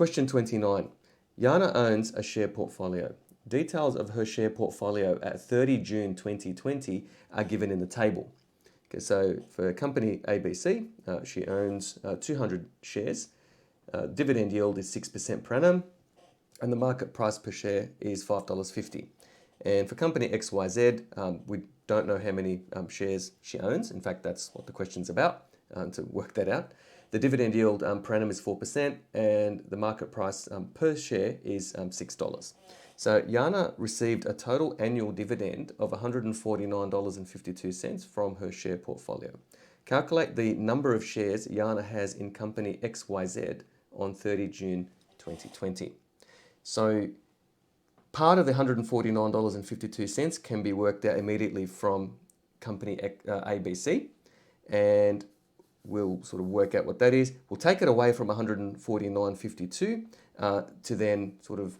Question 29. Yana owns a share portfolio. Details of her share portfolio at 30 June 2020 are given in the table. Okay, so for company ABC, she owns 200 shares. Dividend yield is 6% per annum, and the market price per share is $5.50. And for company XYZ, we don't know how many shares she owns. In fact, that's what the question's about, to work that out. The dividend yield per annum is 4%, and the market price per share is $6. So Yana received a total annual dividend of $149.52 from her share portfolio. Calculate the number of shares Yana has in company XYZ on 30 June 2020. So part of the $149.52 can be worked out immediately from company ABC, and we'll sort of work out what that is. We'll take it away from $149.52 to then sort of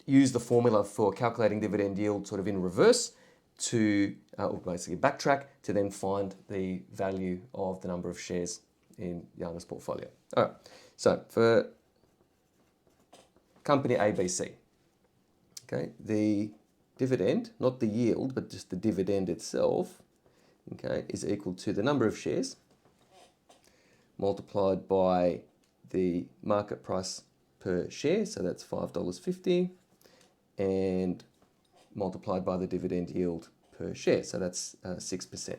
use the formula for calculating dividend yield sort of in reverse to, or basically backtrack to then find the value of the number of shares in Yana's portfolio. All right, so for company ABC, okay, the dividend, not the yield, but just the dividend itself, okay, is equal to the number of shares multiplied by the market price per share, so that's $5.50, and multiplied by the dividend yield per share, so that's 6%.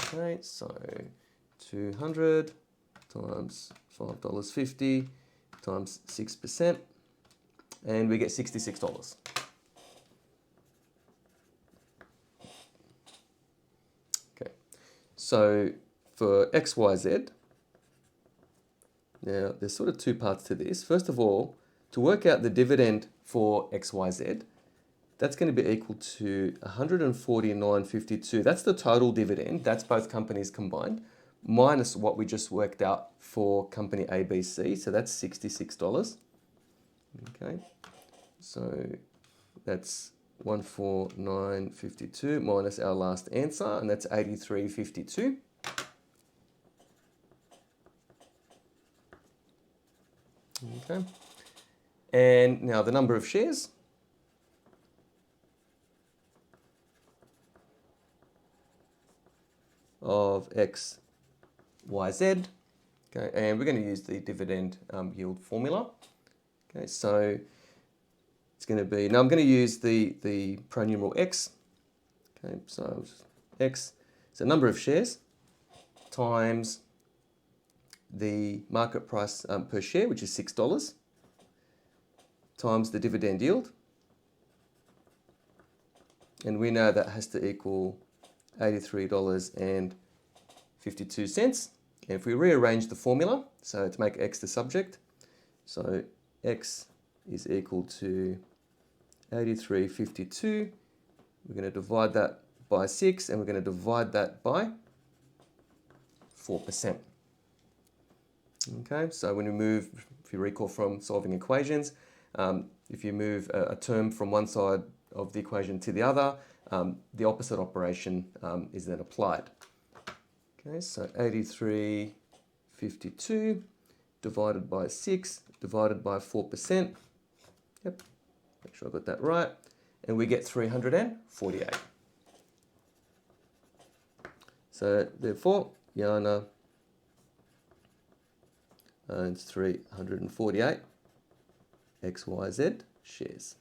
Okay, so 200 times $5.50 times 6%, and we get $66. Okay, so for XYZ, now there's sort of two parts to this. First of all, to work out the dividend for XYZ, that's going to be equal to $149.52. That's the total dividend, that's both companies combined, minus what we just worked out for company ABC, so that's $66. Okay, so that's 149.52 minus our last answer, and that's 83.52. Okay, and now the number of shares. Of XYZ, okay, and we're going to use the dividend yield formula. Okay, so it's going to be, now I'm going to use the pronumeral X. Okay, so X, so number of shares times the market price per share, which is $6, times the dividend yield, and we know that has to equal $83.52. And if we rearrange the formula, so to make X the subject, so X is equal to 83.52. We're going to divide that by 6, and we're going to divide that by 4%. Okay, so when we move, if you recall from solving equations, if you move a term from one side of the equation to the other, the opposite operation is then applied. Okay, so 83.52 divided by 6 divided by 4%. Yep, make sure I got that right. And we get 348. So therefore, Yana owns 348 XYZ shares.